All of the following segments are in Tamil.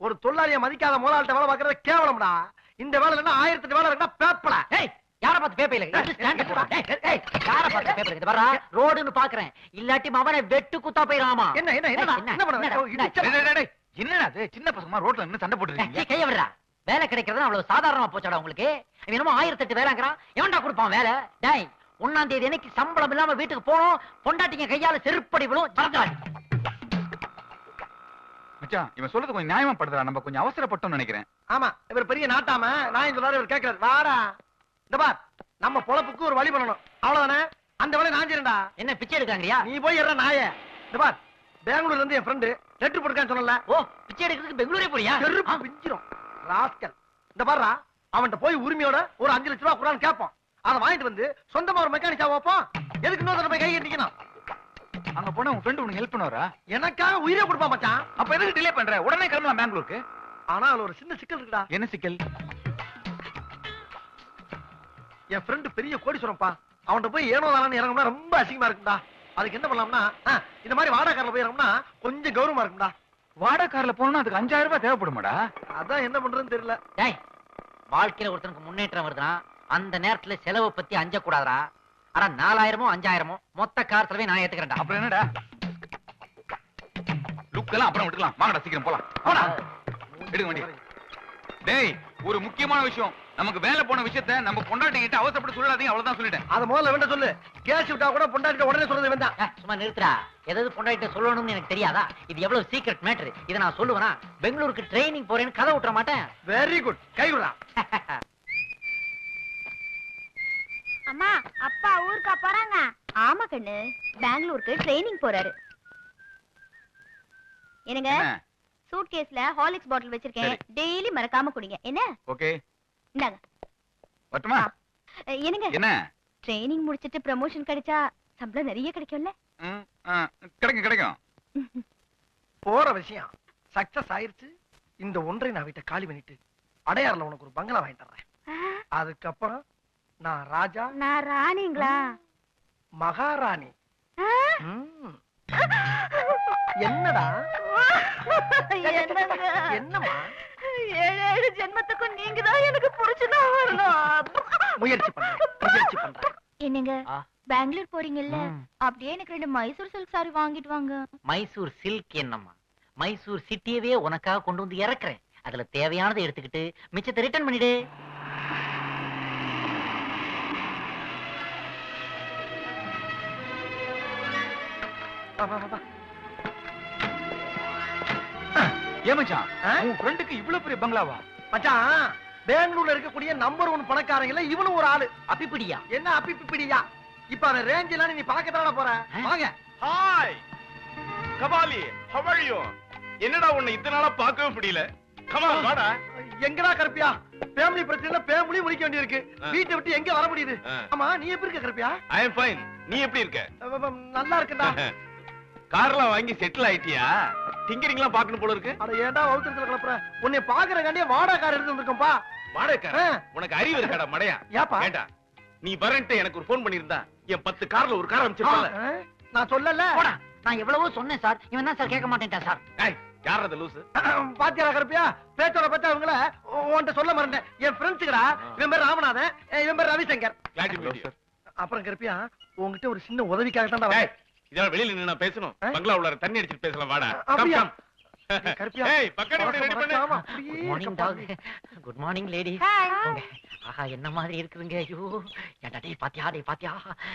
ஒரு தொழிலாளிய மதிக்காத முதலாளிட்ட வேலை பாக்குறது கேவலம்டா. இந்த வேலை இல்லைன்னா 1008 வேலை இருக்கா பேப்பல. யார பார்த்து பேப்பர் இல்ல யார பார்த்து பேப்பர் இது வர ரோடுன்னு பாக்குறேன். இல்லாட்டி மவனை வெட்டு குத்தா போயிராமா. என்ன என்ன என்ன பண்ண என்னடா அது சின்ன பசங்க ரோட்ல நின்னு சண்டை போட்டுருக்கீங்க. கைய விடுறா. வேலை கிடைக்கிறது அவ்வளவு சாதாரணமா போச்சாடா உங்களுக்கு? என்னமோ 1008 வேலைங்கிறான். எவன்டா கொடுப்பான் வேலை? டேய் 1ஆம் தேதி எனக்கு சம்பளம் இல்லாம வீட்டுக்கு போனோம். பொண்டாட்டிங்க கையால செருப்படி விழும். மச்சான் இவன் சொல்றது கொஞ்சம் நியாயமா படுறா. நம்ம கொஞ்சம் அவசரப்பட்டோம்னு நினைக்கிறேன். ஆமா இவர் பெரிய நாட்டாம நான் சொல்றாரு இவர் கேட்கறாரு. வாடா இந்த பார் நம்ம பொழப்புக்கு ஒரு வழி பண்ணணும் அவ்வளவுதானே. அந்த வேலை நான் செய்யறேன்டா. என்ன பிச்சை எடுக்காங்கறியா? நீ போய் ஏற நாயே. இந்த பார் பெங்களூர்ல இருந்து என் ஃப்ரெண்ட் லெட்டர் போட்டுருக்கான்னு சொன்னல. ஓ பிச்சை எடுக்கிறதுக்கு பெங்களூரே போறியா? செருப்பு பிஞ்சிரும் ராஸ்கல். இந்த பாருடா அவன்கிட்ட போய் உரிமையோட ஒரு 5 லட்சம் ரூபாய் குறான்னு கேட்போம். அதை வாங்கிட்டு வந்து சொந்தமா ஒரு மெக்கானிக்கா வைப்போம். எதுக்கு இன்னொரு போய் கை கட்டிக்கணும்? அங்க போனா உன் ஃப்ரெண்ட் உனக்கு ஹெல்ப் பண்ணுவாரா? எனக்காக உயிரே கொடுப்பா மச்சான். அப்ப எதுக்கு டிலே பண்ற? உடனே கிளம்பலாம் பெங்களூருக்கு. ஆனா அதுல ஒரு சின்ன சிக்கல் இருக்குடா. என்ன சிக்கல்? என் ஃப்ரெண்ட் பெரிய கோடீஸ்வரன்ப்பா. அவன்கிட்ட போய் ஏனோ தானே இறங்கணும்னா ரொம்ப அசிங்கமா இருக்கும்டா. அதுக்கு என்ன பண்ணலாம்னா இந்த மாதிரி வாடகை கார்ல போய் இறங்கணும்னா கொஞ்சம் கௌரவமா இருக்கும்டா. வாடகை கார்ல போனா அதுக்கு 5000 ரூபாய் தேவைப்படுமாடா? அதான் என்ன பண்றதுன்னு தெரியல. டேய் வாழ்க்கையில ஒருத்தனுக்கு முன்னேற்றம் வருதுன்னா அந்த நேரத்துல செலவை பத்தி அஞ்ச கூடாதா? ஆனா 4000மோ 5000மோ மொத்த கார் செலவை நான் ஏத்துக்கிறேன்டா. அப்புறம் என்னடா லுக் எல்லாம் அப்புறம் விட்டுக்கலாம். வாங்கடா சீக்கிரம் போலாம். போடா எடுங்க வண்டி. டேய் ஒரு முக்கியமான விஷயம். நமக்கு வேலை போன விஷயத்தை நம்ம பொண்டாட்டி கிட்ட அவசரப்பட்டு சொல்லாதீங்க. அவ்வளவுதான் சொல்லிட்டேன். அத முதல்ல வேண்ட சொல்லு. கேஸ் விட்டா கூட பொண்டாட்டிட்ட உடனே சொல்றது வேண்டாம். சும்மா நிறுத்துறா. ஏதாவது பொண்டாட்டிட்ட சொல்லணும்னு எனக்கு தெரியாதா? இது எவ்வளவு சீக்ரெட் மேட்டர். இத நான் சொல்லுவேனா? பெங்களூருக்கு ட்ரைனிங் போறேன்னு கதை விட்டுற மாட்டேன். Very good. கை விடுறா. அம்மா அப்பா ஊருக்கு போறாங்க. ஆமா கண்ணு பெங்களூருக்கு ட்ரைனிங் போறாரு. என்னங்க சூட்கேஸ்ல ஹார்லிக்ஸ் பாட்டில் வச்சிருக்கேன். டெய்லி மறக்காம குடிங்க. என்ன? ஓகே. இந்தாங்க. வரட்டுமா? என்னங்க? என்ன? ட்ரைனிங் முடிச்சிட்டு ப்ரமோஷன் கிடைச்சா சம்பளம் நிறைய கிடைக்கும்ல? கிடைக்கும் கிடைக்கும். போற விஷயம் சக்சஸ் ஆயிருச்சு. இந்த ஒன்றை நான் வீட்டை காலி பண்ணிட்டு அடையாறுல உனக்கு ஒரு பங்களா வாங்கி தர்றேன். அதுக்கப்புறம் நான் ராஜா. நான் ராணிங்களா? மகாராணி. என்னடா என்னம்மா? 7 ஜென்மத்துக்கும் நீங்க தான் எனக்கு புடிச்சுதான் வரணும். முயற்சி பண்றேன். என்னங்க பெங்களூர் போறீங்கல்ல, அப்படியே எனக்கு 2 மைசூர் சில்க் சாரி வாங்கிட்டு வாங்க. மைசூர் சில்க் என்னம்மா? மைசூர் சிட்டியவே உனக்காக கொண்டு வந்து இறக்குறேன். அதுல தேவையானதை எடுத்துக்கிட்டு மிச்சத்தை ரிட்டர்ன் பண்ணிடு. ஏமச்சான் உன் ஃப்ரெண்டுக்கு இவ்வளவு பெரிய பங்களாவா? மச்சான் பெங்களூர்ல இருக்கக்கூடிய நம்பர் 1 பணக்காரங்கல இவனும் ஒரு ஆளு. அப்பிப்பிடியா? என்ன அப்பிப்பிடியா? இப்ப அந்த ரேஞ்ச் எல்லாம் நீ பார்க்கதான போற. வாங்க. Hi Kabali, how are you? என்னடா உன்னை இத்தனை நாளா பார்க்கவே முடியல. கமா வாடா. எங்கடா கருப்பியா? ஃபேமிலி பிரச்சனை ஃபேமிலி முடிக்க வேண்டியிருக்கு. வீட்டை விட்டு எங்க வர முடியுது? ஆமா நீ எப்படி இருக்க கருப்பியா? I am fine. நீ எப்படி இருக்க? நல்லா இருக்கேன்டா. கார்லாம் வாங்கி செட்டில் ஆயிட்டியா? டிங்கரிங்லாம் பார்க்கணும் போல இருக்கு. அட ஏன்டா வவுத்தறதுல கலப்புற? உன்னை பாக்குறகாண்டியே வாடகை கார் எடுத்து வந்திருக்கேன்பா. வாடகை கார்? உனக்கு அறிவு இருக்காடா மடையா? ஏப்பா? ஏண்டா நீ வரேன்ட்டு எனக்கு ஒரு ஃபோன் பண்ணிருந்தா என் 10 கார்ல ஒரு கார் அனுப்பிச்சிருப்பல. நான் சொல்லல. போடா. நான் எவ்வளவோ சொன்னேன் சார். இவன் தான் சார் கேட்க மாட்டேன்டா சார். ஏய் யார் அது லூசு? பாத்தியாடா கருப்பியா? பேச்சோட பத்தி அவங்கள உன்கிட்ட சொல்ல மறந்தேன். என் ஃப்ரெண்ட்ஸ்ங்கடா. இவன் பேர் ராமநாதன், இவன் பேர் ரவிசங்கர். அப்புறம் கருப்பியா உன்கிட்ட ஒரு சின்ன உதவிக்காக தான் வந்தேன். இதெல்லாம் வெளியில நின்னு நான் பேசணும். பங்களா உள்ள தண்ணி அடிச்சிட்டு பேசலாம் வாடா. அப்படியா? கருப்பியா ஏய் பக்கத்துல வந்து ரெடி பண்ணு. Good morning doc. Good morning lady. ஆஹா என்ன மாதிரி இருக்குதுங்க. ஐயோ ஏன்டா டேய் பாத்தியா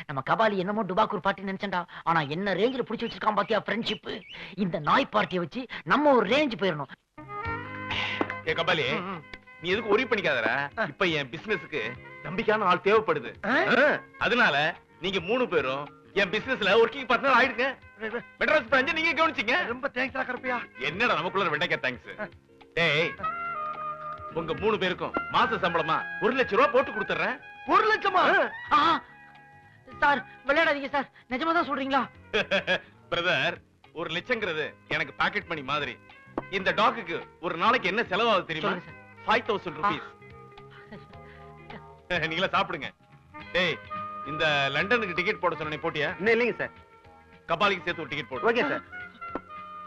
நம்ம கபாலி என்னமோ டுபாக்கூர் பார்ட்டி நினைச்சேன்டா. ஆனா என்ன ரேஞ்சில புடிச்சு வச்சிருக்கான் பாத்தியா ஃப்ரெண்ட்ஷிப். இந்த நாய் பார்ட்டியை வச்சு நம்ம ஒரு ரேஞ்ச் போயிரணும். ஏ கபாலி நீ எதுக்கு ஒரி பண்ணிக்காதடா. இப்ப என் பிசினஸ்க்கு நம்பிக்கையான ஆள் தேவைப்படுது. அதனால நீங்க 3 பேரும் என் பிசினஸ்ல ஒர்க்கிங் பார்ட்னர் ஆயிடுங்க. மெட்ராஸ் பிரான்ச் நீங்க கவனிச்சீங்க. ரொம்ப தேங்க்ஸ்டா கருப்பியா. என்னடா நமக்குள்ள வெண்டைக்கா தேங்க்ஸ். டேய் உங்க 3 பேருக்கும் மாச சம்பளமா 1 லட்சம் ரூபாய் போட்டு கொடுத்துறேன். 1 லட்சமா? சார் விளையாடாதீங்க சார். நிஜமா தான் சொல்றீங்களா? பிரதர் 1 லட்சம்ங்கிறது எனக்கு பாக்கெட் மணி மாதிரி. இந்த டாக்குக்கு ஒரு நாளைக்கு என்ன செலவாகுது தெரியுமா? 5000 ரூபீஸ். நீங்களா சாப்பிடுங்க. டேய் இந்த லண்டனுக்கு டிக்கெட் போட சொன்னே போட்டியா? இல்லைங்க சார். கபாலிக்கு சேர்த்து ஒரு டிக்கெட் போடு. Okay sir.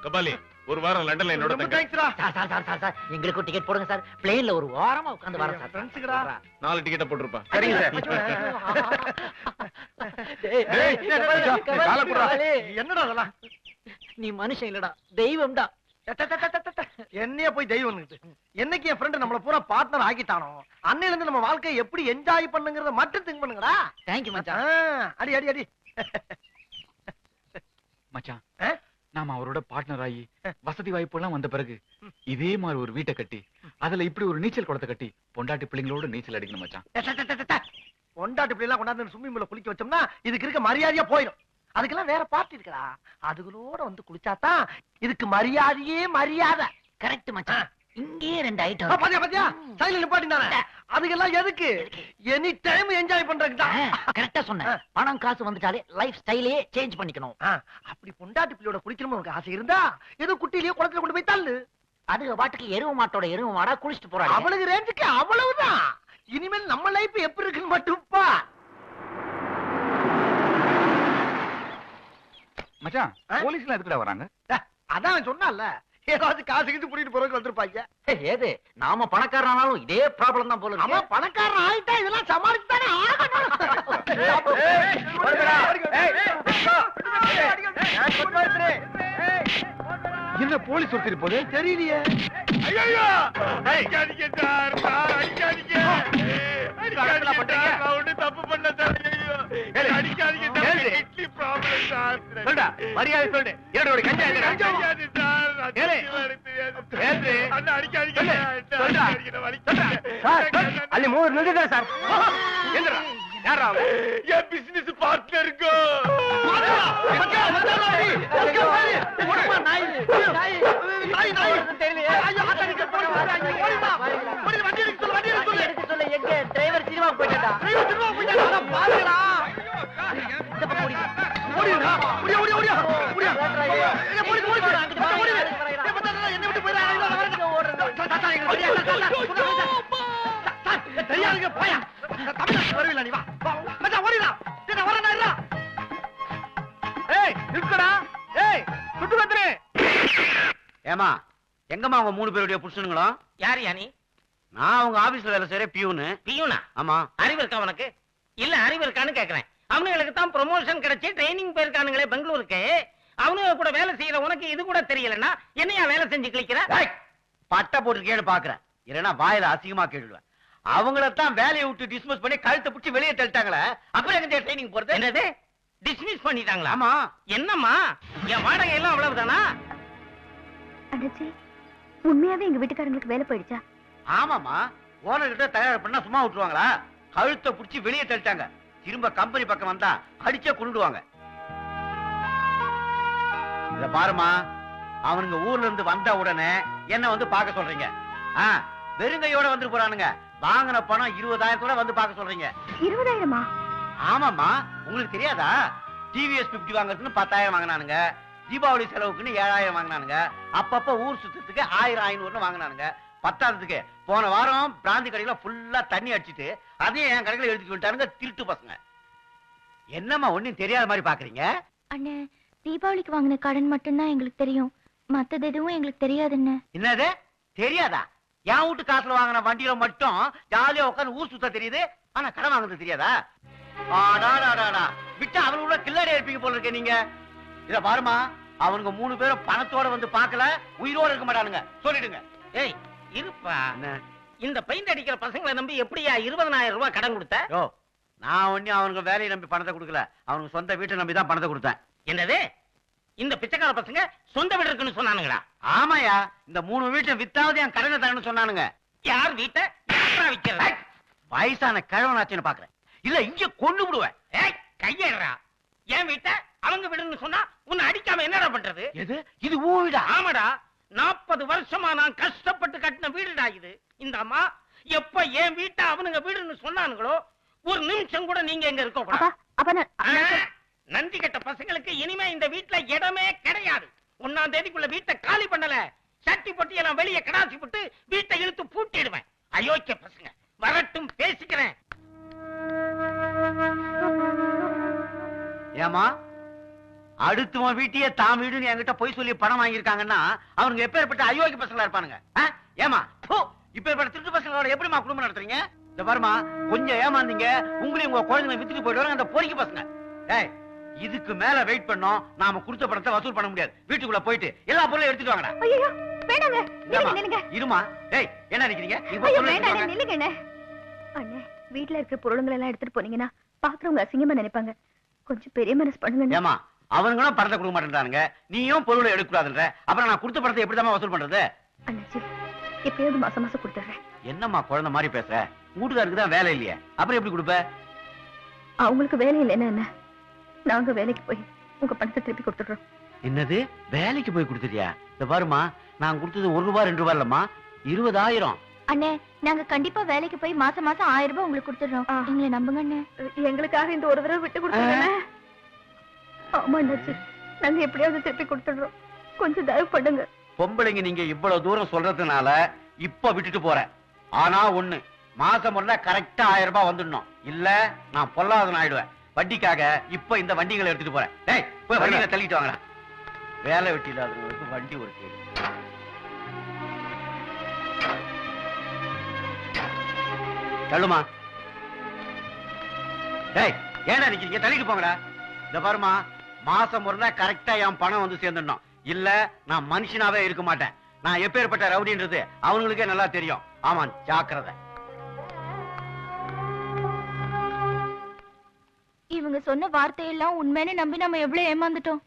கபாலி ஒரு வாரம் லண்டன்ல என்னோட ரொம்ப தங்க. தேங்க்ஸ்டா. சார் எங்களுக்கு டிக்கெட் போடுங்க சார். பிளேன்ல ஒரு வாரமா உட்கார்ந்து வரேன் சார். ஃப்ரெண்ட்ஸ்க்குடா. 4 டிக்கெட்ட போட்டுருப்பா. சரிங்க சார். காலை குடுறா. என்னடா அதெல்லாம்? நீ மனுஷன் இல்லடா, தெய்வம்டா. என்னைய போய் தெய்வம் என்னைக்கு என் ஃப்ரெண்ட் நம்மள பூரா பார்ட்னர் ஆக்கிட்டானோ அன்னையில இருந்து நம்ம வாழ்க்கையை எப்படி என்ஜாய் பண்ணுங்கறத மட்டும் திங்க் பண்ணுங்கடா. தேங்க்யூ மச்சான். அடி அடி அடி. மச்சான் நாம அவரோட பார்ட்னர் ஆகி வசதி வாய்ப்பு எல்லாம் வந்த பிறகு இதே மாதிரி ஒரு வீட்டை கட்டி அதுல இப்படி ஒரு நீச்சல் குளத்தை கட்டி பொண்டாட்டி பிள்ளைங்களோட நீச்சல் அடிக்கணும் மச்சான். பொண்டாட்டி பிள்ளை எல்லாம் கொண்டாந்து ஸ்விம்மிங் பூல்ல குளிக்க வச்சோம்னா இதுக்கு இருக்க மரியாதையா போயிடும். அதுக்கெல்லாம் வேற பார்ட்டி இருக்குடா. அதுகளோட வந்து குளிச்சாதான் இதுக்கு மரியாதையே மரியாதை. கரெக்ட் மச்சான். இங்கே 2 ஐட்டம். பாத்தியா பாத்தியா சைடுல நிப்பாட்டினானே. அதுக்கெல்லாம் எதுக்கு? எனி டைம் என்ஜாய் பண்றதுக்கு தான். கரெக்டா சொன்ன. பணம் காசு வந்துட்டாலே லைஃப் ஸ்டைலே சேஞ்ச் பண்ணிக்கணும். அப்படி பொண்டாட்டி பிள்ளையோட குளிக்கணும்னு உனக்கு ஆசை இருந்தா ஏதோ குட்டிலேயே குளத்துல கொண்டு போய் தள்ளு. அது பாட்டுக்கு எருவ மாட்டோட எருவ மாடா குளிச்சுட்டு போறாங்க. அவளுக்கு ரேஞ்சுக்கு அவ்வளவுதான். இனிமேல் நம்ம லைஃப் எப்படி இருக்குன்னு மட்டும்ப்பா. மச்சான் போலீஸ்ல எதுக்குடா வராங்க? அதான் சொன்னால ஏதாவது காசு கிட்டு புடிட்டு போறதுக்கு வந்திருப்பாங்க. ஏது நாம பணக்காரனாலும் இதே ப்ராப்ளம் தான் போல. அவன் பணக்காரன் ஆயிட்டா இதெல்லாம் சமாளிச்சு தானே என்ன போலீஸ் ஒருத்தர் போது தெரியலையே. தப்பு பண்ண மரியாதை சொல்லு. என்னோட அள்ளி 3 நிமிஷம் சார். என் பிசினஸ் பார்ட்னருக்கு ஏமா எங்கம்மா அவங்க 3 பேருடைய புருஷனுங்களா? யார் யானி? நான் அவங்க ஆபீஸ்ல வேலை செய்யற பியூனு. பியூனா? ஆமா. அறிவு இருக்கா உனக்கு? இல்ல அறிவு இருக்கான்னு கேக்குறேன். அவனுங்களுக்கு தான் ப்ரமோஷன் கிடைச்சு ட்ரைனிங் போயிருக்கானுங்களே பெங்களூருக்கு. அவனுங்க கூட வேலை செய்யற உனக்கு இது கூட தெரியலன்னா என்னையா வேலை செஞ்சு கிளிக்கிற? பட்டை போட்டுருக்கேன்னு பாக்குறேன். இல்லைன்னா வாயில அசிங்கமா கேட்டுடுவேன். அவங்களத்தான் வேலையை விட்டு டிஸ்மிஸ் பண்ணி கழுத்தை பிடிச்சி வெளியே தள்ளிட்டாங்களே. அப்புறம் எங்க ட்ரைனிங் போறது? என்னது டிஸ்மிஸ் பண்ணிட்டாங்களா? ஆமா. என்னம்மா என் வாடகை எல்லாம் அவ்வளவுதானா? அண்ணாச்சி உண்மையாவே எங்க வீட்டுக்காரங்களுக்கு வேலை போயிடுச்சா? ஆமாமா. ஓனர் கிட்ட தயார் பண்ணா சும்மா விட்டுருவாங்களா? கழுத்தை பிடிச்சி வெளியே தள்ளிட்டாங்க. திரும்ப கம்பெனி பக்கம் வந்தா அடிச்சே கொண்டுடுவாங்க. இத பாருமா, அவனுங்க ஊர்ல இருந்து வந்த உடனே என்ன வந்து பார்க்க சொல்றீங்க. வெறுங்கையோட வந்து போறானுங்க. வாங்கின பணம் 20,000 வந்து பார்க்க சொல்றீங்க. 20,000? ஆமாமா. உங்களுக்கு தெரியாதா? டிவிஎஸ் 50 வாங்குறதுன்னு 10,000 வாங்கினானுங்க. தீபாவளி செலவுக்குன்னு 7,000 வாங்கினானுங்க. அப்பப்ப ஊர் சுத்தத்துக்கு 1000-500 வாங்கினானுங்க. பத்தாததுக்கு போன வாரம் பிராந்தி கடையில ஃபுல்லா தண்ணி அடிச்சிட்டு அதையும் என் கடையில எடுத்துட்டு விட்டானுங்க திருட்டு பசங்க. என்னம்மா ஒண்ணும் தெரியாத மாதிரி பாக்குறீங்க? அண்ணே, தீபாவளிக்கு வாங்கின கடன் மட்டும்தான் எங்களுக்கு தெரியும். மத்தது எதுவும் எங்களுக்கு தெரியாதுன்னு. என்னது தெரியாதா? என் வீட்டு காசுல வாங்கின வண்டியில மட்டும் ஜாலியா உட்காந்து ஊர் சுத்த தெரியுது, ஆனா கடன் வாங்குறது தெரியாதா? விட்டா அவனுக்குள்ள கில்லாடி இருப்பீங்க போல இருக்க நீங்க. இத பாருமா, அவனுங்க 3 பேரும் பணத்தோட வந்து பார்க்கல, உயிரோட இருக்க மாட்டானுங்க. சொல்லிடுங்க. ஏய் இருப்பா, இந்த பெயிண்ட் அடிக்கிற பசங்களை நம்பி எப்படியா 20,000 ரூபாய் கடன் கொடுத்த? யோ, நான் ஒண்ணு அவனுங்க வேலையை நம்பி பணத்தை கொடுக்கல. அவனுக்கு சொந்த வீட்டை நம்பி தான் பணத்தை கொடுத்தேன். என்னது இந்த பிச்சைக்கார பசங்க சொந்த வீடு இருக்குன்னு சொன்னானுங்களா? ஆமாயா, இந்த 3 வீட்டை வித்தாவது என் கடனை தரணும்னு சொன்னானுங்க. யார் வீட்டை விக்கிறது? வயசான கிழவனாச்சுன்னு பாக்குறேன். இல்ல இங்க கொண்டு விடுவேன். கையேறா. என் வீட்டை அவங்க வீடுன்னு சொன்னா உன்னை அடிக்காம என்னடா பண்றது? எது இது ஊ வீடா? ஆமாடா, 40 வருஷமா நான் கஷ்டப்பட்டு கட்டின வீடுடா இது. இந்த அம்மா எப்ப என் வீட்டை அவனுங்க வீடுன்னு சொன்னானுங்களோ ஒரு நிமிஷம் கூட நீங்க எங்க இருக்க கூடாது. நன்றி கட்ட பசங்களுக்கு இனிமே இந்த வீட்டுல இடமே கிடையாது. 1ஆம் தேதிக்குள்ள வீட்டை காலி பண்ணல, சட்டி பொட்டி எல்லாம் வெளியே கடாசி போட்டு வீட்டை இழுத்து பூட்டிடுவேன். அயோக்கிய பசங்க வரட்டும், பேசிக்கிறேன். ஏமா அடுத்தவன் வீட்டையே தான் வீடுன்னு என்கிட்ட போய் சொல்லி பணம் வாங்கியிருக்காங்கன்னா அவனுங்க எப்பேற்பட்ட அயோக்கிய பசங்களா இருப்பானுங்க. ஏமா இப்பேற்பட்ட திருட்டு பசங்களோட எப்படிமா குடும்பம் நடத்துறீங்க? இந்த பாருமா, கொஞ்சம் ஏமாந்தீங்க, உங்களையும் உங்க குழந்தைங்க வித்துட்டு போயிடுவாங்க அந்த பொறுக்கி பசங்க. ஏய், இதுக்கு மேல வெயிட் பண்ணோம், நாம கொடுத்த பணத்தை வசூல் பண்ண முடியாது. வீட்டுக்குள்ள போயிட்டு எல்லா பொருளையும் எடுத்துட்டு வாங்கடா. ஐயோ வேண்டாங்க, நில்லுங்க. இருமா. ஏய், என்ன நினைக்கிறீங்க? வேண்டாங்க, நில்லுங்க. அண்ணே, வீட்டுல இருக்க பொருளுங்களை எல்லாம் எடுத்துட்டு போனீங்கன்னா பாக்குறவங்க அசிங்கமா நினைப்பாங்க. கொஞ்சம் பெரிய மனசு பண்ணுங்க. ஏமா, அவனுங்களும் பணத்தை கொடுக்க மாட்டேன்றானுங்க, நீயும் பொருளை எடுக்க கூடாதுன்ற. அப்புறம் நான் கொடுத்த பணத்தை எப்படிதான் வசூல் பண்றது? அண்ணாச்சி, எப்பயாவது மாசம் மாசம் கொடுத்துறேன். என்னம்மா குழந்தை மாதிரி பேசுற? வீட்டுக்காருக்கு தான் வேலை இல்லையே, அப்புறம் எப்படி கொடுப்ப? அவங்களுக்கு வேலை இல்லைன்னா என்ன, நாங்க வேலைக்கு போய் உங்க பணத்தை திருப்பி கொடுத்துடுறோம். என்னது, வேலைக்கு போய் கொடுத்துட்டியா? இந்த பாருமா, நான் கொடுத்தது 1 ரூபாய் 2 ரூபாய் இல்லம்மா, 20,000. அண்ணே, நாங்க கண்டிப்பா வேலைக்கு போய் மாசம் மாசம் 1000 ரூபாய் உங்களுக்கு கொடுத்துடுறோம். எங்களை நம்புங்க அண்ணே. எங்களுக்காக இந்த ஒரு தடவை விட்டு கொடுத்துருங்க. ஆமா அண்ணாச்சி, நாங்க எப்படியாவது திருப்பி கொடுத்துடுறோம். கொஞ்சம் தயவு பண்ணுங்க. பொம்பளைங்க நீங்க இவ்வளவு தூரம் சொல்றதுனால இப்ப விட்டுட்டு போறேன். ஆனா ஒண்ணு, மாசம் முறை கரெக்டா 1000 ரூபாய் வந்துடணும். இல்ல நான் பொல்லாதவன் ஆயிடுவேன். வட்டிக்காக இப்ப இந்த வண்டிகளை எடுத்துட்டு போறேன். டேய், போய் வண்டியில தள்ளிட்டு வாங்கடா. வேலை வெட்டி இல்லாதவங்களுக்கு வண்டி ஒரு கேள்வி. தள்ளுமா. டேய், ஏன்னா நிக்கிறீங்க? தள்ளிட்டு போங்கடா. இந்த பாருமா, மாசம் முறை கரெக்டா என் பணம் வந்து சேர்ந்துடணும். இல்ல நான் மனுஷனாவே இருக்க மாட்டேன். நான் எப்பேற்பட்ட ரவுடின்றது அவங்களுக்கே நல்லா தெரியும். ஆமா, ஜாக்கிரதை. இவங்க சொன்ன வார்த்தையெல்லாம் உண்மைன்னு நம்பி நம்ம எவ்வளவு ஏமாந்துட்டோம்.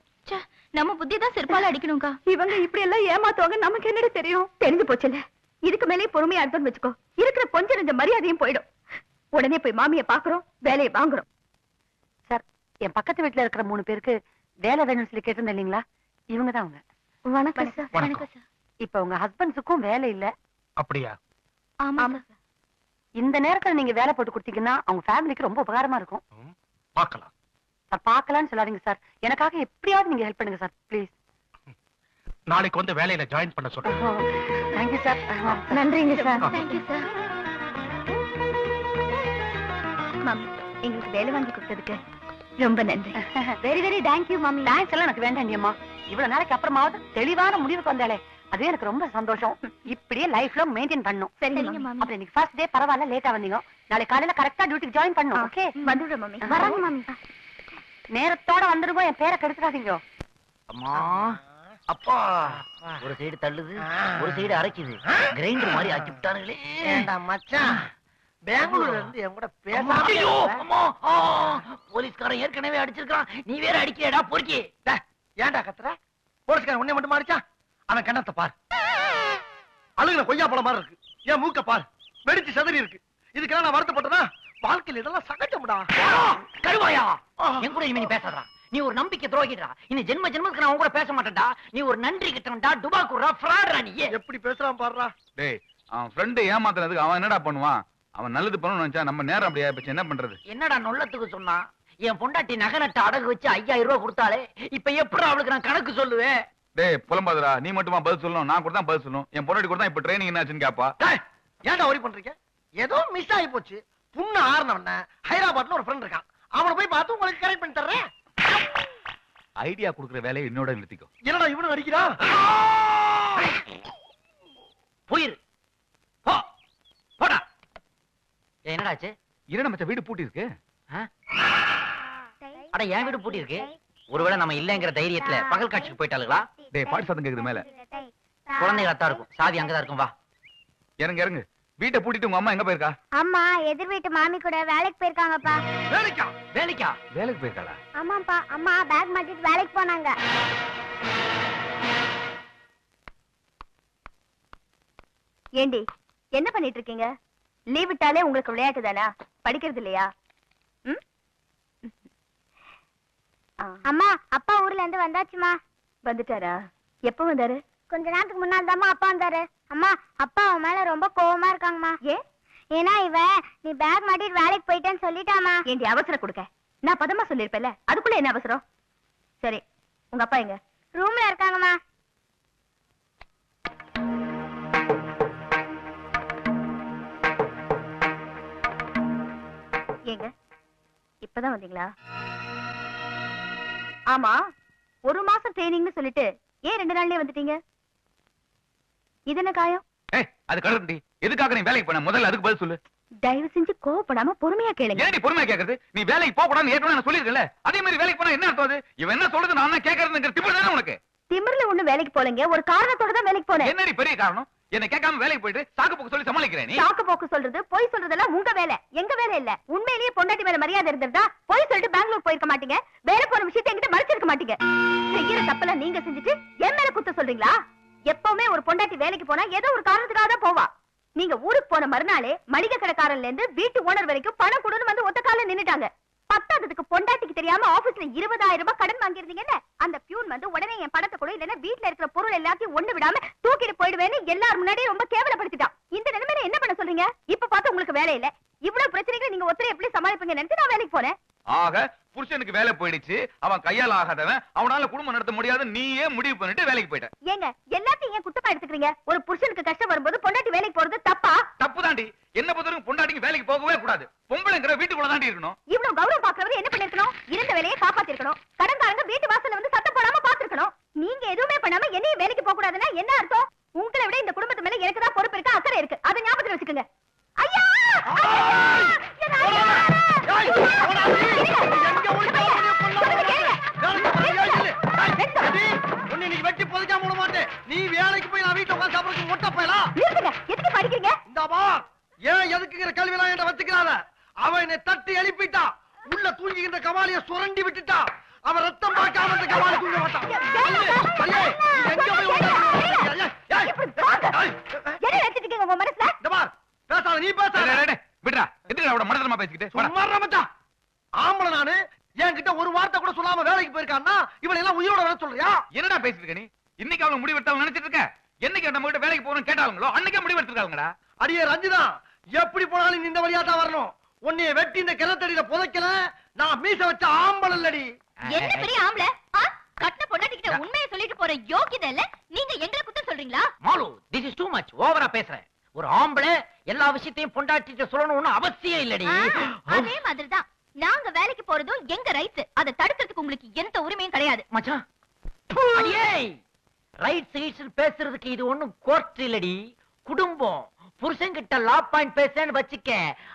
நம்ம புத்தி தான் செருப்பால அடிக்கணும்க்கா. இவங்க இப்படி எல்லாம் ஏமாத்துவாங்க நமக்கு என்னடி தெரியும்? தெரிஞ்சு போச்சுல்ல, இதுக்கு மேலே பொறுமையா இருந்தோம்னு வச்சுக்கோ, இருக்கிற கொஞ்சம் நெஞ்ச மரியாதையும் போயிடும். உடனே போய் மாமியை பாக்குறோம், வேலையை வாங்குறோம். சார், என் பக்கத்து வீட்டுல இருக்கிற 3 பேருக்கு வேலை வேணும்னு சொல்லி கேட்டிருந்தேன் இல்லீங்களா, இவங்க தான் அவங்க. வணக்கம் சார். வணக்கம் சார். இப்ப உங்க ஹஸ்பண்ட்ஸுக்கும் வேலை இல்ல. அப்படியா? ஆமா சார். இந்த நேரத்துல நீங்க வேலை போட்டு கொடுத்தீங்கன்னா அவங்க ஃபேமிலிக்கு ரொம்ப உபகாரமா இருக்கும். பார்க்கலாம் சார். பார்க்கலாம்னு சொல்லாதீங்க சார், எனக்காக எப்படியாவது நீங்க ஹெல்ப் பண்ணுங்க சார், ப்ளீஸ். நாளைக்கு வந்து வேலையில ஜாயின் பண்ண சொல்றேன். Thank you sir. நன்றிங்க சார். Thank you sir. மாமி, எங்களுக்கு வேலை வாங்கி கொடுத்ததுக்கு ரொம்ப நன்றி. வெரி வெரி தேங்க்யூ மாமி. தேங்க்ஸ் எல்லாம் எனக்கு வேண்டாம் அம்மா. இவ்வளவு நாளைக்கு அப்புறமாவது தெளிவான முடிவுக்கு வந்தாலே அது எனக்கு ரொம்ப சந்தோஷம். இப்படியே லைஃப்ல மெயின்டைன் பண்ணணும். சரிங்க மாமி. அப்புறம் இன்னைக்கு ஃபர்ஸ்ட் டே பரவாயில்ல, லேட்டா வந்தீங்க. நாளைக்கு காலையில கரெக்டா டியூட்டிக்கு ஜாயின் பண்ணணும். ஓகே, வந்துடுறேன் மாமி. வராங்க மாமி. நேரத்தோட வந்துருவோம், என் பேரை கெடுத்துறாதீங்க. அம்மா, அப்பா, ஒரு சைடு தள்ளுது, ஒரு சைடு அரைக்குது. கிரைண்டர் மாதிரி ஆக்கி விட்டானுங்களே. ஏண்டா மச்சான், பெங்களூர்ல இருந்து என் கூட ஐயோ, பேசாம அம்மா, போலீஸ்காரன் ஏற்கனவே அடிச்சிருக்கான், நீ வேற அடிக்கிறடா பொறுக்கி. ஏன்டா கத்துற? போலீஸ்காரன் உன்னை மட்டும் மாறிச்சா? அவன் கண்ணத்தை பாரு, அழுகுன கொய்யா பழம் மாதிரி இருக்கு. என் மூக்க பாரு, வெடிச்சு சதுரி இருக்கு. இதுக்கெல்லாம் நான் வருத்தப்பட்டதா? வாழ்க்கையில் இதெல்லாம் சகஜம்டா. கருவாயா, என் கூட இனிமே நீ பேசாதடா. நீ ஒரு நம்பிக்கை துரோகிடா. இனி ஜென்ம ஜென்மத்துக்கு நான் உன் கூட பேச மாட்டேன்டா. நீ ஒரு நன்றி கிட்டவன்டா, டுபாக்குறா, ஃப்ராட்ரா நீ. எப்படி பேசுறான் பாருடா. டேய், அவன் ஃப்ரெண்ட் ஏமாத்துறதுக்கு அவன் என்னடா பண்ணுவான்? அவன் நல்லது பண்ணணும்னு நினைச்சா நம்ம நேரம் அப்படியே ஆயிப்போச்சு. என்ன பண்றது? என்னடா நொல்லத்துக்கு சொன்னா? என் பொண்டாட்டி நகை நட்டு அடகு வச்சு 5000 ரூபாய் கொடுத்தாலே, இப்ப எப்படி அவளுக்கு நான் கணக்கு சொல்லுவேன்? டேய், புலம்பாதடா. நீ மட்டுமா பதில் சொல்லணும்? நான் கூட தான் பதில் சொல்லணும். என் பொண்டாட்டி கூட தான் இப்ப ட்ரைனிங் என்னாச்சுன்னு கேப்பா. ஏன்டா ஒரி பண்றீங்க? ஏதோ மிஸ் ஆகி போச்சு. புண்ணு ஆறுனவன ஹைதராபாத்ல ஒரு ஃப்ரெண்ட் இருக்கான், அவனை போய் பார்த்து உங்களுக்கு கரெக்ட் பண்ணி தர்றேன். ஐடியா கொடுக்குற வேலையை என்னோட நிறுத்திக்கோ. என்னடா இவனு அடிக்கிறா? போயிரு, போ, போடா. என்னடாச்சு? இரண்டு மச்ச வீடு பூட்டி இருக்கு. அட, என் வீடு பூட்டி இருக்கு. ஒருவேளை நம்ம இல்லங்கிற தைரியத்துல பகல் காட்சிக்கு போயிட்டாளுங்களா? டேய், பாட்டு சத்தம் கேக்குது மேல. குழந்தைகளா தான் இருக்கும், சாவி அங்கதான் இருக்கும். வா, இறங்கு இறங்கு. வீட்டை பூட்டிட்டு உங்க அம்மா எங்க போயிருக்கா? அம்மா எதிர் வீட்டு மாமி கூட வேலைக்கு போயிருக்காங்கப்பா. வேலைக்கா? வேலைக்கா? வேலைக்கு போயிருக்காளா? ஆமாப்பா, அம்மா பேக் மாட்டிட்டு வேலைக்கு போனாங்க. ஏண்டி, என்ன பண்ணிட்டு இருக்கீங்க? லீவ் விட்டாலே உங்களுக்கு விளையாட்டு தானா? படிக்கிறது இல்லையா? அம்மா, அப்பா ஊர்ல இருந்து வந்தாச்சுமா. வந்துட்டாரா? எப்ப வந்தாரு? கொஞ்ச நேரத்துக்கு முன்னாடி தாம்மா அப்பா வந்தாரு. அம்மா, அப்பா அவன் மேல ரொம்ப கோவமா இருக்காங்கம்மா. ஏன்னா இவன் நீ பேக் மாட்டிட்டு வேலைக்கு போயிட்டேன்னு சொல்லிட்டாமா. ஏண்டி அவசரம் கொடுக்க? நான் பதமா சொல்லிருப்பேன்ல, அதுக்குள்ள என்ன அவசரம்? சரி, உங்க அப்பா எங்க? ரூம்ல இருக்காங்கம்மா. ஏங்க, இப்பதான் வந்தீங்களா? ஆமா, 1 மாசம் ட்ரைனிங்னு சொல்லிட்டு ஏன் 2 நாள்லயே வந்துட்டீங்க? இது என்ன காயம்? ஏய் அது கழுகுடி. எதுக்காக நீ வேலைக்கு போன? முதல்ல அதுக்கு பதில் சொல்லு. தயவு செஞ்சு கோவப்படாம பொறுமையா கேளுங்க. ஏன்டி பொறுமையா கேக்குறது? நீ வேலைக்கு போக கூடாதுன்னு ஏற்கனவே நான் சொல்லிருக்கேன்ல. அதே மாதிரி வேலைக்கு போனா என்ன அர்த்தம் அது? இவன் என்ன சொல்றது நான் தான் கேக்குறதுங்கிற திமிரு தானே உனக்கு? திமிர்ல ஒண்ணு வேலைக்கு போலங்க, ஒரு காரணத்தோட தான் வேலைக்கு போனேன். என்னடி பெரிய காரணம்? என்ன கேட்காம வேலைக்கு போயிட்டு சாக்கு போக்கு சொல்லி சமாளிக்கிறேன் நீ? சாக்கு போக்கு சொல்றது, பொய் சொல்றதெல்லாம் உங்க வேலை, எங்க வேலை இல்ல. உண்மையிலேயே பொண்டாட்டி மேல மரியாதை இருந்திருந்தா பொய் சொல்லிட்டு பெங்களூர் போயிருக்க மாட்டீங்க. வேலை போன விஷயத்தை என்கிட்ட மறைச்சிருக்க மாட்டீங்க. செய்யற தப்பெல்லாம் நீங்க செஞ்சுட்டு என் மேல குத்த சொல்றீங்களா? எப்பவுமே ஒரு பொண்டாட்டி வேலைக்கு போனா ஏதோ ஒரு காரணத்துக்காக தான் போவா. நீங்க ஊருக்கு போன மறுநாளே மளிகை கடைக்காரன்ல இருந்து வீட்டு ஓனர் வரைக்கும் பணம் கொடுன்னு வந்து ஒத்த கால நின்னுட்டாங்க. பத்தாததுக்கு பொண்டாட்டிக்கு தெரியாம ஆபீஸ்ல 20,000 ரூபாய் கடன் வாங்கிருந்தீங்கன்னு அந்த பியூன் வந்து உடனே என் பணத்தை கூட இல்லன்னா வீட்டுல இருக்கிற பொருள் எல்லாத்தையும் ஒண்ணு விடாம தூக்கிட்டு போயிடுவேன்னு எல்லாரும் முன்னாடியே ரொம்ப கேவலப்படுத்திட்டான். இந்த நிலைமையில என்ன பண்ண சொல்றீங்க? இப்ப பார்த்து உங்களுக்கு வேலை இல்ல, இவ்வளவு பிரச்சனைகளை நீங்க ஒருத்தரை எப்படி சமாளிப்பீங்க நினைச்சு நான் வேலைக்கு போனேன். ஆக புருஷனுக்கு வேலை போயிடுச்சு, அவன் கையால் ஆகாதவன், அவனால குடும்பம் நடத்த முடியாது, நீயே முடிவு பண்ணிட்டு வேலைக்கு போயிட்ட. ஏங்க எல்லாத்தையும் ஏன் குத்தமா எடுத்துக்கிறீங்க? ஒரு புருஷனுக்கு கஷ்டம் வரும்போது பொண்டாட்டி வேலைக்கு போறது தப்பா? தப்பு தாண்டி. என்ன பொறுத்தவரைக்கும் பொண்டாட்டிக்கு வேலைக்கு போகவே கூடாது. பொம்பளைங்கிற வீட்டுக்குள்ள தாண்டி இருக்கணும். இவ்வளவு கௌரவம் பாக்குறவரு என்ன பண்ணிருக்கணும்? இருந்த வேலையை காப்பாத்தி இருக்கணும். கடன்காரங்க வீட்டு வாசல்ல வந்து சத்தம் போடாம பாத்துருக்கணும். நீங்க எதுவுமே பண்ணாம என்னையும் வேலைக்கு போக கூடாதுன்னா என்ன அர்த்தம்? உங்களை விட இந்த குடும்பத்து மேல எனக்கு தான் பொறுப்பு இருக்கு, அக்கறை இருக்கு. அதை ஞாபகத்துல வச்சுக்கோங்க. ஐயா! வெட்டி பொதுக்கா மூட மாட்டேன். நீ வேலைக்கு போய் நான் வீட்டுல உட்கார்ந்து சாப்பிடுறதுக்கு முட்டை போயலாம். எதுக்கு படிக்கிறீங்க? இந்த பா ஏன் எதுக்குங்கிற கேள்வியெல்லாம் என்கிட்ட வச்சுக்கிறாத. அவன் என்னை தட்டி எழுப்பிட்டா, உள்ள தூங்கிக்கின்ற கவாலிய சுரண்டி விட்டுட்டா. அவன் ரத்தம் பார்க்காம அந்த கவாலி தூங்க மாட்டான். பேசாத, நீ பேசாத. விடுறா, எதுக்கு அவட மனதமா பேசிக்கிட்டு? சும்மா மச்சான். ஆம்பளை நானு என்கிட்ட ஒரு வார்த்தை கூட சொல்லாம வேலைக்கு போயிருக்கான்னா இவனை எல்லாம் உயிரோட வர சொல்றியா? என்னடா பேசிட்டு இருக்க நீ? இன்னைக்கு அவங்க முடிவெடுத்தாலும் நினைச்சிட்டு இருக்க? என்னைக்கு நம்ம கிட்ட வேலைக்கு போகணும்னு கேட்டாங்களோ அன்னைக்கே முடிவெடுத்திருக்காங்கடா. அடியே ரஞ்சிதா, எப்படி போனாலும் இந்த வழியா தான் வரணும். உன்னைய வெட்டி இந்த கிணத்தடியில புதைக்கல, நான் மீச வச்ச ஆம்பளை இல்லடி. என்ன பெரிய ஆம்பளை? கட்ட பொண்டாட்டிக்கிட்ட உண்மையை சொல்லிட்டு போற யோகிதை இல்ல, நீங்க எங்களை குத்தம் சொல்றீங்களா? Malu, this is too much. ஓவரா பேசுற. ஒரு ஆம்பளை எல்லா விஷயத்தையும் பொண்டாட்டிட்ட சொல்லணும்னு அவசியம் இல்லடி. அதே மாதிரிதான் நாங்க வேலைக்கு போறதும் எங்க ரைட்ஸ். அதை தடுக்கிறதுக்கு உங்களுக்கு எந்த உரிமையும் கிடையாது. மச்சான், அடியே ரைட் சைட்ஸ் பேசுறதுக்கு இது ஒண்ணும் கோர்ட் இல்லடி, குடும்பம். புருஷன் கிட்ட லா பாயிண்ட் பேசன்னு வச்சுக்க,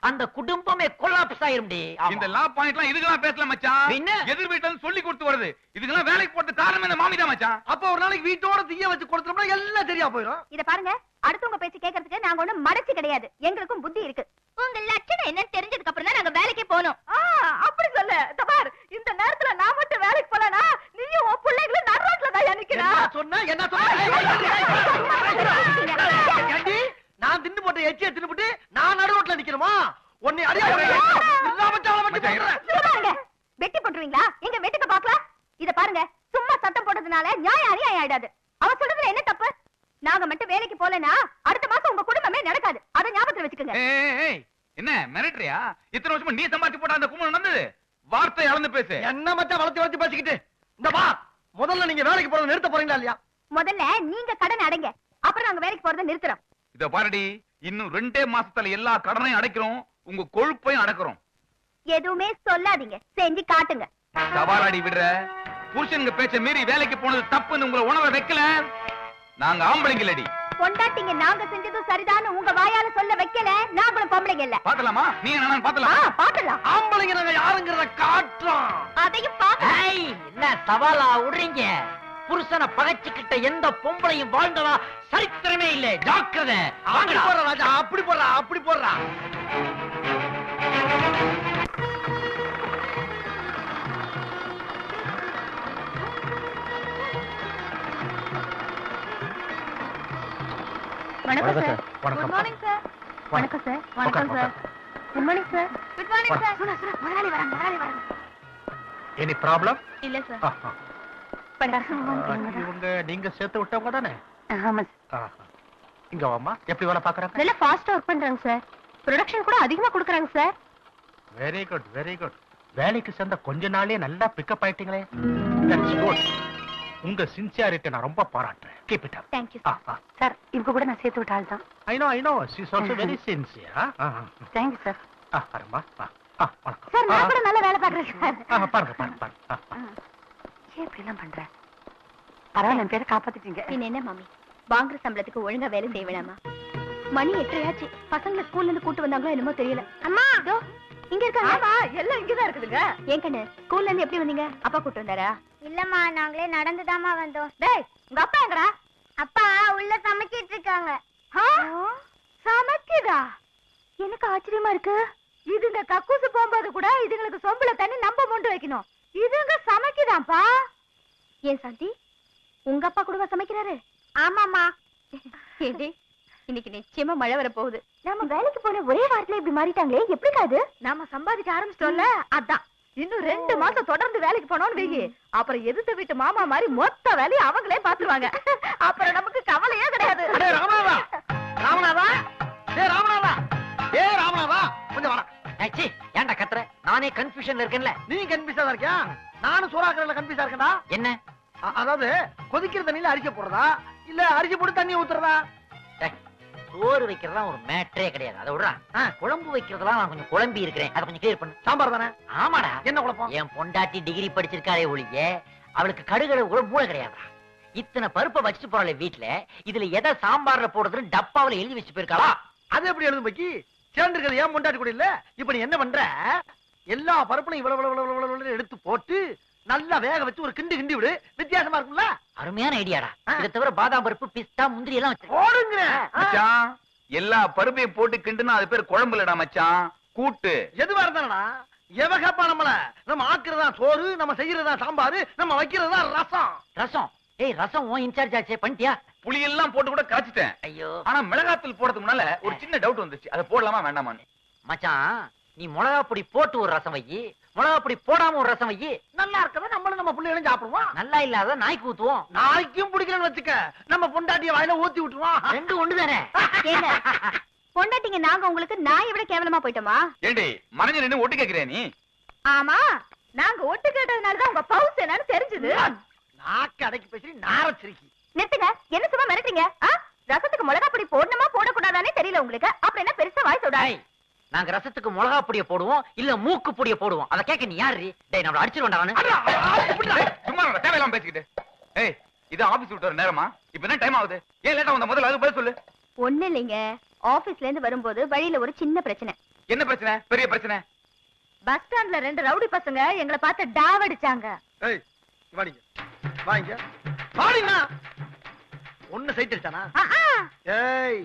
அந்த குடும்பமே கொலாப்ஸ் ஆயிரும்டி. இந்த லா பாயிண்ட்லாம் இதுக்கெல்லாம் பேசல மச்சான். என்ன? எதிர் வீட்டுல இருந்து சொல்லி கொடுத்து வருது. இதுக்கெல்லாம் வேலைக்கு போறது காரணம் இந்த மாமிதான் மச்சான். அப்ப ஒரு நாளைக்கு வீட்டோட தீய வச்சு கொடுத்தோம்னா எல்லாம் சரியா போயிடும். இத பாருங்க, அடுத்தவங்க பேச்சு கேட்கறதுக்கு நாங்க ஒண்ணும் மடச்சு கிடையாது. எங்களுக்கும் புத்தி இருக்கு. உங்க லட்சணம் என்னன்னு தெரிஞ்சதுக்கு அப்புறம் தான் நாங்க வேலைக்கே போனோம். அப்படி சொல்ல தபார், இந்த நேரத்துல நான் மட்டும் வேலைக்கு போலனா நீயும் உன் பிள்ளைகளும் நடுரோட்ல தான் நிக்கிறா. என்ன சொன்ன? நான் தின்னு போட்ட எச்சியை தின்னுபிட்டு நான் நடுரோட்ல நிக்கணுமா? உன்னை அடியா வெட்டி போட்டுருவீங்களா? எங்க வெட்டுக்க பாக்கலாம். இத பாருங்க, சும்மா சத்தம் போட்டதுனால நியாயம் அநியாயம் ஆயிடாது. அவ சொல்றதுல என்ன தப்பு? நாங்க மட்டும் வேலைக்கு போலனா அடுத்த மாசம் உங்க குடும்பமே நடக்காது. அதை ஞாபகத்துல வச்சுக்கோங்க. என்ன மிரட்டறியா? இத்தனை வருஷமா நீ சம்பாதிச்சு போட்ட அந்த கும்பல் நடந்தது. வார்த்தை அளந்து பேசு. என்ன மச்சான் வளர்த்து வளர்த்து பேசிக்கிட்டு? இந்த பா, முதல்ல நீங்க வேலைக்கு போறத நிறுத்த போறீங்களா இல்லையா? முதல்ல நீங்க கடன் அடைங்க, அப்புறம் நாங்க வேலைக்கு போறத நிறுத்துறோம். இத பாருடி, இன்னும் 2 மாசத்துல எல்லா கடனையும் அடைக்கிறோம், உங்க கொழுப்பையும் அடக்குறோம். எதுவுமே சொல்லாதீங்க, செஞ்சு காட்டுங்க. சவாலாடி விடுற. புருஷனுங்க பேச்ச மீறி வேலைக்கு போனது தப்புன்னு உங்களை உணர வைக்கல. நாங்க ஆம்பளைங்களடி. பொண்டாட்டிங்க நாங்க செஞ்சதும் சரிதான்னு உங்க வாயால சொல்ல வைக்கல. நாங்களும் பொம்பளைங்க இல்ல. பாத்தலாமா? நீ என்ன பாத்தலாம்? பாக்கலாம். ஆம்பளைங்க நாங்க யாருங்கிறத காட்டுறோம். அதையும் பாக்கலாம். என்ன சவாலா விடுறீங்க? புருஷனை பகைச்சுக்கிட்ட எந்த பொம்பளையும் வாழ்ந்ததா சரித்திரமே இல்ல. ஜாக்கிரதை. அப்படி போடுற ராஜா, அப்படி போடுறா, அப்படி போடுறா. வணக்கம் சார். Good morning sir. வணக்கம் சார். வணக்கம் sir. Good morning sir. Good morning sir. முதலாளி வராங்க. Any problem? இல்ல சார். இவங்க நீங்க சேர்த்து விட்டவங்க தானே? ஆமா ஆஹா. இங்க வாமா. எப்படி வேலை பாக்குறாங்க? நல்ல ஃபாஸ்டா ஒர்க் பண்றாங்க சார். ப்ரொடக்ஷன் கூட அதிகமா கொடுக்கறாங்க sir. Very good, very good. வேலைக்கு சேர்ந்த கொஞ்ச நாளே நல்லா பிக்கப் ஆயிட்டீங்களே. That's good. உங்க சின்சியாரிட்டி நான் ரொம்ப பாராட்டுறேன். Keep it up. Thank you sir. Sir, இவங்க கூட நான் சேர்த்து விட்ட ஆள் தான். I know. She is also very sincere. Thank you sir. வரமா. வணக்கம். சார் நான் கூட நல்ல வேலை பாக்குறேன் சார். பாருங்க. ஏன் இப்படி எல்லாம் பண்ற? பரவாயில்ல, என் பேரை காப்பாத்திட்டீங்க. பின்ன என்ன மாமி, வாங்குற சம்பளத்துக்கு ஒழுங்கா வேலை செய்ய வேணாமா? மணி 8:30 பசங்களை ஸ்கூல்ல இருந்து கூட்டு வந்தாங்களோ என்னமோ தெரியல. அம்மா இதோ இங்க இருக்காங்க. ஆமா, எல்லாம் இங்கதான் இருக்குதுங்க. ஏன் கண்ணு, ஸ்கூல்ல இருந்து எப்படி வந்தீங்க? அப்பா கூட்டு வந்தாரா? இல்லம்மா, நாங்களே நடந்துதாமா வந்தோம். டேய், உங்க அப்பா எங்கடா? அப்பா உள்ள சமைச்சிட்டு இருக்காங்க. சமைக்குதா? எனக்கு ஆச்சரியமா இருக்கு. இதுங்க கக்கூசு போகும்போது கூட இதுங்களுக்கு சொம்புல தண்ணி நம்ம முண்டு வைக்கணும். இதுங்க சமைக்குதாப்பா. ஏன் சாந்தி, உங்க அப்பா கூடவா சமைக்கிறாரு? ஆமாமா. ஏண்டி, இன்னைக்கு நிச்சயமா மழை வர போகுது. நாம வேலைக்கு போன ஒரே வாரத்துல இப்படி மாறிட்டாங்களே, எப்படி காது? நாம சம்பாதிக்க ஆரம்பிச்சிட்டோம்ல, அதான். இன்னும் 2 மாசம் தொடர்ந்து வேலைக்கு போனோம்னு வெயி, அப்புறம் எதிர்த்த வீட்டு மாமா மாதிரி மொத்த வேலையை அவங்களே பாத்துருவாங்க. அப்புறம் நமக்கு கவலையே கிடையாது. ராமநாதா, ராமநாதா, ராமநாதா, ராமநாதா, கொஞ்சம் வர. ஏன்டா கத்துற? நானே கன்ஃபியூஷன்ல இருக்கேன்ல. நீ கன்ஃபியூஸா இருக்கியா? நானும் சோறாக்குறதுல கன்ஃபியூஸா இருக்கேன்டா. என்ன? அதாவது கொதிக்கிற தண்ணியில அரிசி போடுறதா இல்ல அரிசி போட்டு தண்ணி ஊத்துறதா? சோறு வைக்கிறதா ஒரு மேட்டரே கிடையாது. அதை விடுறா. குழம்பு வைக்கிறதெல்லாம் நான் கொஞ்சம் குழம்பி இருக்கிறேன். அதை கொஞ்சம் கிளியர் பண்ணு. சாம்பார் தானே? ஆமாடா. என்ன குழப்பம்? என் பொண்டாட்டி டிகிரி படிச்சிருக்காளே ஒழிய அவளுக்கு கடுகட கூட மூளை கிடையாதுடா. இத்தனை பருப்பை வச்சுட்டு போறாளே வீட்டுல, இதுல எதை சாம்பார்ல போடுறதுன்னு டப்பாவில எழுதி வச்சு போயிருக்காளா? அது எப்படி எழுதும் பக்கி? சேர்ந்துருக்கிறது ஏன் பொண்டாட்டி கூட இல்ல? இப்ப நீ என்ன பண்ற? எல்லா பருப்புலையும் இவ்வளவு எடுத்து போட்டு நல்லா வேக வச்சு ஒரு கிண்டி கிண்டி விடு. வித்தியாசமா இருக்கும்ல? அருமையான ஐடியாடா. இதை தவிர பாதாம் பருப்பு, பிஸ்தா, முந்திரி எல்லாம் வச்சு போடுங்க. மச்சான், எல்லா பருப்பையும் போட்டு கிண்டுனா அது பேர் குழம்பு இல்லடா மச்சான், கூட்டு. எதுவா இருந்தாடா எவகப்பா நம்மள? நம்ம ஆக்குறதா சோறு, நம்ம செய்யறதா சாம்பார், நம்ம வைக்கிறதா ரசம். ரசம். ஏய், ரசம் உன் இன்சார்ஜ் ஆச்சே, பண்ணிட்டியா? புளி எல்லாம் போட்டு கூட காய்ச்சிட்டேன். ஐயோ, ஆனா மிளகாத்தூள் போடுறதுக்கு முன்னால ஒரு சின்ன டவுட் வந்துச்சு. அதை போடலாமா வேண்டாமான்னு. மச்சான், நீ மிளகா பொடி போட்டு ஒரு ரசம் வை, மிளகா பொடி போடாம ஒரு ரசம் வை. நல்லா இருக்கவே நம்மளும் நம்ம பிள்ளைகளும் சாப்பிடுவோம். நல்லா இல்லாத நாய்க்கு ஊத்துவோம். நாய்க்கும் பிடிக்கலன்னு வச்சுக்க, நம்ம பொண்டாட்டிய வாயில ஊத்தி விட்டுருவோம். ரெண்டு ஒண்ணு தானே. ஏங்க, பொண்டாட்டிங்க நாங்க உங்களுக்கு நாயை விட கேவலமா போயிட்டோமா? ஏண்டி மறைஞ்சு நின்னு ஒட்டு கேக்குறே நீ? ஆமா, நாங்க ஒட்டு கேட்டதுனாலதான் உங்க பவுஸ் என்னன்னு தெரிஞ்சது. நாக்கு அடக்கி பேசி நாரச்சிருக்கி. நிறுத்துங்க, என்ன சும்மா மிரட்டுறீங்க? ரசத்துக்கு மிளகா பொடி போடணுமா போடக்கூடாதானே தெரியல உங்களுக்கு. அப்புறம் என்ன பெருசா வாய் சொல்றாய்? நாங்க ரசத்துக்கு மிளகா பொடிய போடுவோம், இல்ல மூக்கு பொடிய போடுவோம். அத கேட்க நீ யாரு? டேய், நம்மள அடிச்சிருவானே. சும்மா தேவையில்லாம பேசிக்கிட்டு. ஏய், இது ஆபீஸ் விட்டு வர நேரமா? இப்ப என்ன டைம் ஆகுது? ஏன் லேட்டா வந்த? முதல்ல அது பதில் சொல்லு. ஒண்ணு இல்லைங்க, ஆபீஸ்ல இருந்து வரும்போது வழியில ஒரு சின்ன பிரச்சனை. என்ன பிரச்சனை? பெரிய பிரச்சனை? பஸ் ஸ்டாண்ட்ல 2 ரவுடி பசங்க எங்களை பார்த்து டாவடிச்சாங்க. ஏய், வாடிங்க வாங்க வாடினா ஒண்ணு சைட் அடிச்சானா? ஏய்,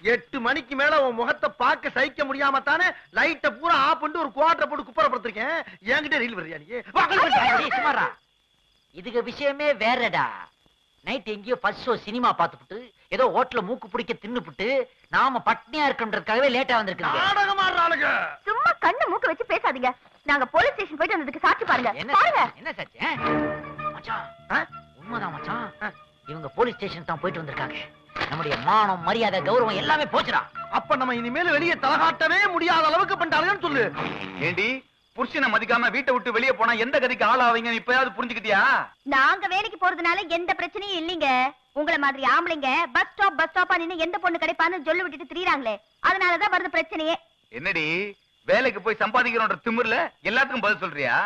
8 மணிக்கு மேல உன் முகத்தை பார்க்க சகிக்க முடியாம தானே லைட்ட பூரா ஆஃப் பண்ணிட்டு ஒரு குவார்டர் போட்டு குப்பரப்படுத்திருக்கேன். என்கிட்ட ரீல் வர்றியா நீ? சுமாரா, இதுக்கு விஷயமே வேறடா. நைட் எங்கேயோ ஃபர்ஸ்ட் ஷோ சினிமா பார்த்துட்டு ஏதோ ஹோட்டல்ல மூக்கு பிடிக்க தின்னுபிட்டு நாம பட்னியா இருக்கன்றதுக்காகவே லேட்டா வந்திருக்காங்க. நாடகம் ஆடுறாளுங்க. சும்மா கண்ணு மூக்கு வச்சு பேசாதீங்க. நாங்க போலீஸ் ஸ்டேஷன் போயிட்டு வந்ததுக்கு சாட்சி பாருங்க. பாருங்க. என்ன சாட்சி? மச்சான், உண்மைதான் மச்சான். இவங்க போலீஸ் ஸ்டேஷன் தான் போயிட்டு வந்திருக்காங்க. நம்முடைய மானம், மரியாதை, கௌரவம் எல்லாமே போச்சுடா. அப்ப நம்ம இனிமேல் வெளியே தலகாட்டவே முடியாத அளவுக்கு பண்ணிட்டாளுன்னு சொல்லு. ஏண்டி, புருஷனை மதிக்காம வீட்டை விட்டு வெளியே போனா எந்த கதிக்கு ஆளாவீங்க இப்பயாவது புரிஞ்சுக்கிட்டியா? நாங்க வேலைக்கு போறதுனால எந்த பிரச்சனையும் இல்லீங்க. உங்களை மாதிரி ஆம்பளைங்க பஸ் ஸ்டாப்பா நின்னு எந்த பொண்ணு கிடைப்பான்னு சொல்லி விட்டுட்டு திரியறாங்களே, அதனாலதான் வருது பிரச்சனையே. என்னடி, வேலைக்கு போய் சம்பாதிக்கிறோன்ற திமிர்ல எல்லாத்துக்கும் பதில் சொல்றியா?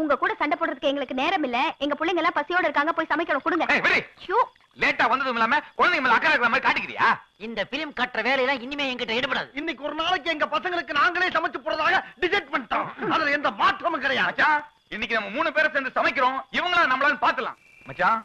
உங்க கூட சண்டை போடுறதுக்கு எங்களுக்கு நேரம் இல்ல. எங்க பிள்ளைங்க எல்லாம் பசியோட இருக்காங்க, போய் சமைக்கணும். கொடுங்க. லேட்டா வந்ததும் இல்லாம குழந்தைங்க மேல அக்கறை இருக்கிற மாதிரி காட்டிக்கிறியா? இந்த பிலிம் கட்டுற வேலையெல்லாம் இனிமே என்கிட்ட ஈடுபடாது. இன்னைக்கு ஒரு நாளைக்கு எங்க பசங்களுக்கு நாங்களே சமைச்சு போறதாக டிசைட் பண்ணிட்டோம். அதுல எந்த மாற்றமும் கிடையாது. மச்சான், இன்னைக்கு நம்ம 3 பேரை சேர்ந்து சமைக்கிறோம். இவங்கள நம்மளால பாத்துலாம். மச்சான்,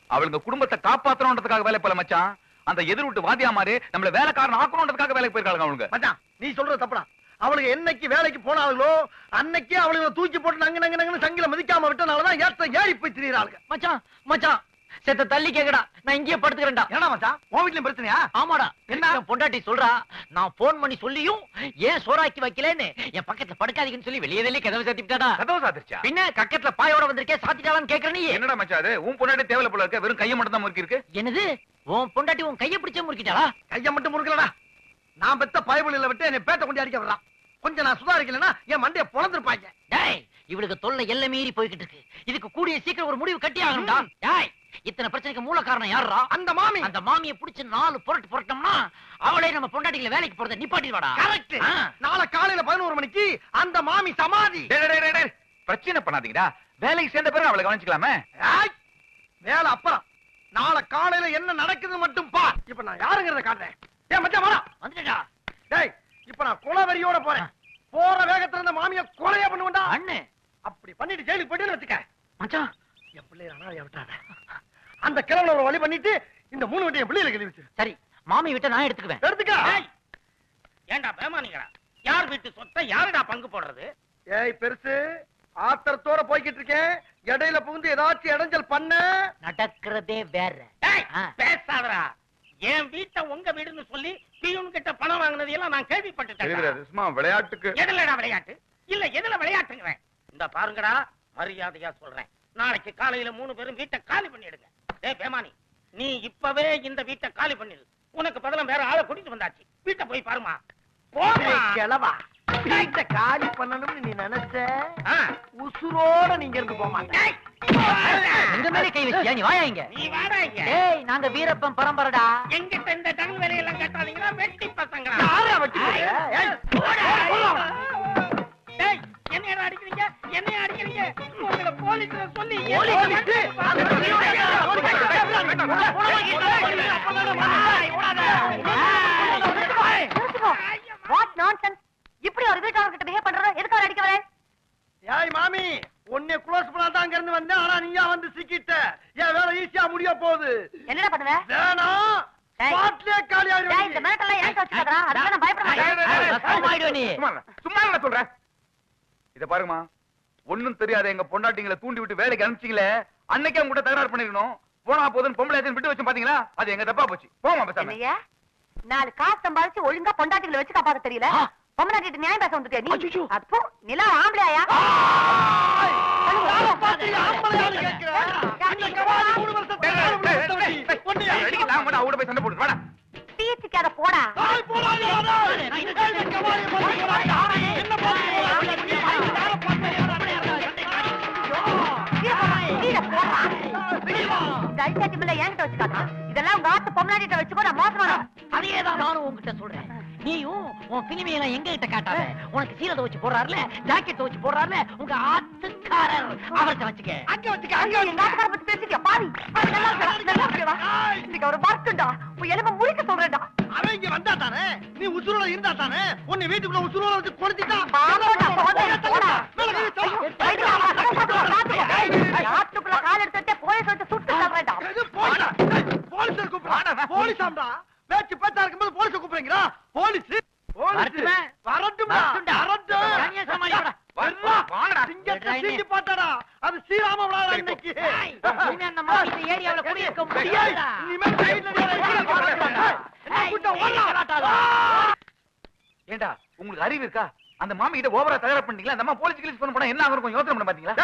அவளுங்க குடும்பத்தை காப்பாத்தணும்ன்றதுக்காக வேலை போல மச்சான். அந்த எதிர் விட்டு வாதியா மாதிரி நம்மள வேலைக்காரன் ஆக்கணும்ன்றதுக்காக வேலைக்கு போயிருக்காங்க அவளுங்க. மச்சான், நீ சொல்றது தப்புடா. அவளுக்கு என்னைக்கு வேலைக்கு போனாங்களோ அன்னைக்கே அவளுங்க தூக்கி போட்டு நங்கு சங்கில மதிக்காம விட்டனாலதான் ஏறி போய் திரியறாளுங்க. மச்சான், மச்சான், செத்த தள்ளி கேக்கடா, நான் இங்கேயே படுத்துக்கிறேன்டா. ஏன்னா மச்சான், உன் வீட்லயும் பிரச்சனையா? ஆமாடா. என்ன? என் பொண்டாட்டி சொல்றா, நான் போன் பண்ணி சொல்லியும் ஏன் சோறாக்கி வைக்கலன்னு என் பக்கத்துல படுக்காதீங்கன்னு சொல்லி வெளியே கதவை சாத்திட்டாடா. கதவை சாத்திருச்சா? பின்ன கக்கத்துல பாயோட வந்திருக்கே, சாத்திட்டாலான்னு கேக்குற நீ. என்னடா மச்சான் அது? உன் பொண்டாட்டி தேவையில்ல போல இருக்க, வெறும் கையை மட்டும் தான் முறுக்கி இருக்கு. என்னது? உன் பொண்டாட்டி உன் கையை பிடிச்ச முறுக்கிட்டாளா? கைய மட்டும் முறுக்கலடா, நான் பெத்த பயபுள்ள விட்டு என்னை பேத்த கொண்டு அடிக்க வர்றான். கொஞ்சம் நான் சுதாரிக்கலன்னா என் மண்டைய பொளந்திருப்பாங்க. டேய், இவளுக்கு தொல்லை எல்லை மீறி போய்கிட்டு இருக்கு. இதுக்கு கூடிய சீக்கிரம் ஒரு முடிவு கட்டி ஆகணும்டா. டேய், இத்தனை பிரச்சனைக்கு மூல காரணம் யாரா? அந்த மாமி. அந்த மாமியை பிடிச்சு 4 புரட்டோம்னா அவளே நம்ம பொண்டாட்டிகளை வேலைக்கு போறத நிப்பாட்டிடுவாடா. கரெக்ட். நாளை காலையில 11 மணிக்கு அந்த மாமி சமாதி. பிரச்சனை பண்ணாதீங்கடா. வேலைக்கு சேர்ந்த பிறகு அவளை கவனிச்சுக்கலாமே. வேலை அப்புறம் நாளை காலையில என்ன நடக்குது மட்டும் பார். இப்ப நான் யாருங்கிறத காட்டுறேன். ஏன் மச்சான் வாடா. வந்துட்டா டேய் இப்ப நான் கொலவெறியோட போறேன். போற வேகத்துல இருந்த மாமிய கொலையா பண்ணுவேன்டா. அண்ணே அப்படி பண்ணிட்டு ஜெயிலுக்கு போயிட்டு வச்சுக்க. மச்சான் என் பிள்ளைய அனாதையா விட்டாத. அந்த கிழவனை ஒரு வழி பண்ணிட்டு இந்த 3 வண்டியை பிள்ளையில கழுவி வச்சு சரி மாமி விட்ட நான் எடுத்துக்குவேன். எடுத்துக்க. ஏண்டா பேமானிங்களா? யார் வீட்டு சொத்தை யாருடா பங்கு போடுறது? ஏய் பெருசு ஆத்திரத்தோட போய்கிட்டு இருக்கேன். இடையில புகுந்து ஏதாச்சும் இடைஞ்சல் பண்ண நடக்கிறதே வேற. பேசாதடா. என் வீட்டை உங்க வீடுன்னு சொல்லி பியூன் கிட்ட பணம் வாங்கினதையெல்லாம் நான் கேள்விப்பட்டுட்டேன். சும்மா விளையாட்டுக்கு. எதுலடா விளையாட்டு? இல்ல எதுல விளையாட்டுங்கிறேன். இந்த பாருங்கடா, மரியாதையா சொல்றேன், நாளைக்கு காலையில 3 பேரும் வீட்டை காலி பண்ணிடுங்க. டேய் பேமானி, நீ இப்பவே இந்த வீட்டை காலி பண்ணிடு. உனக்கு பதிலா வேற ஆளை கூட்டிட்டு வந்தாச்சு. வீட்டை போய் பாருமா. கிழவா வீட்டை காலி பண்ணணும்னு நீ நினைச்ச உசுரோட நீங்க இருந்து போக மாட்டேன். எங்க மேலே கை வச்சியா? நீ வாயா இங்க. நீ வாடா இங்க. ஏய் நாங்க வீரப்பன் பரம்பரடா. எங்கிட்ட இந்த டங் வேலையெல்லாம் கட்டாதீங்களா? வெட்டி பசங்களா. யாரா வெட்டி போடுற? ஏய் டேய் என்னைய அடிக்கிறீங்க? என்னைய அடிக்கிறீங்க? உங்களை போலீஸ்ல சொல்லி வாட் நான்சென்ஸ்! இப்படி ஒரு வீட்டாளர்கிட்ட பிஹேவ் பண்றத எதுக்கு அவர் அடிக்க வரேன்? ஏய் மாமி உன்னை க்ளோஸ் பண்ணாதான் அங்க இருந்து வந்தேன். ஆனா நீயா வந்து சிக்கிட்ட. என் வேலை ஈஸியா முடிய போகுது. என்னடா பண்ணுவ? வேணாம் பாட்லே காலி டேய் இந்த ஆயிடுச்சு. மேட்டெல்லாம் ஏன் வச்சுக்கறா? அதுக்கு நான் பயப்பட மாட்டேன். சும்மா என்ன சொல்றேன்? இத பாருமா, ஒண்ணும் தெரியாத எங்க பொண்டாட்டிங்களை தூண்டி விட்டு வேலைக்கு அனுப்பிச்சீங்களே, அன்னைக்கே அவங்க கூட தகராறு பண்ணிருக்கணும். போனா போதுன்னு பொம்பளை விட்டு வச்சு பாத்தீங்களா? அது எங்க தப்பா போச்சு. போமா பேசாம. என்னையா 4 காசு சம்பாதிச்சு ஒழுங்கா பொண்டாட்டிகளை வச்சு காப்பாத்த தெரியல. பொம்மனாட்டிட்டு நியாயம் பேச வந்துட்டியா நீ? அப்போ நிலா ஆம்பளையா? அவட போய் சண்டை போட்டு வாடா. பீச்சிக்காத போடா. இதெல்லாம் உங்க ஆத்து பொம்மனாட்டிட்ட வச்சுக்கோ. நான் மோசமான அதையேதான் நானும் உங்ககிட்ட சொல்றேன். நீயும் உன் பினிமையெல்லாம் எங்க கிட்ட காட்டாத. உனக்கு சீலை துவச்சு போடுறாருல, ஜாக்கெட் துவச்சு போடுறாருல, உங்க ஆத்துக்காரர் அவர்கிட்ட வச்சுக்க. அங்க வச்சுக்க. அங்க எங்க ஆத்துக்கார பத்தி பேசிட்டியா பாவி? இன்னைக்கு அவரை மறக்கண்டா. உன் எலும்ப முறிக்க சொல்றேன்டா. அவன் இங்க வந்தா தானே, நீ உசுரோட இருந்தா தானே உன்னை வீட்டுக்குள்ள உசுரோட வச்சு கொடுத்துட்டா. ஆத்துக்குள்ள கால் எடுத்துட்டு போலீஸ் வச்சு சுட்டு தள்ளுறேன்டா. போலீஸ் கூப்பிடுறா. போலீஸாம்டா. பேச்சு பேச்சா இருக்கும்போது போலீஸ் கூப்பிடுறீங்களா? போலீஸ் அது சீராம இன்னைக்கு ஏரியாவில குடியிருக்க முடியாது. ஏண்டா உங்களுக்கு அறிவு இருக்கா? அந்த மாமி கிட்ட ஓவரா தகராறு பண்ணீங்களா? அந்த அம்மா போலீஸ் கிளீஸ் போனா என்ன ஆகும்? கொஞ்சம் யோசனை பண்ண பாத்தீங்களா?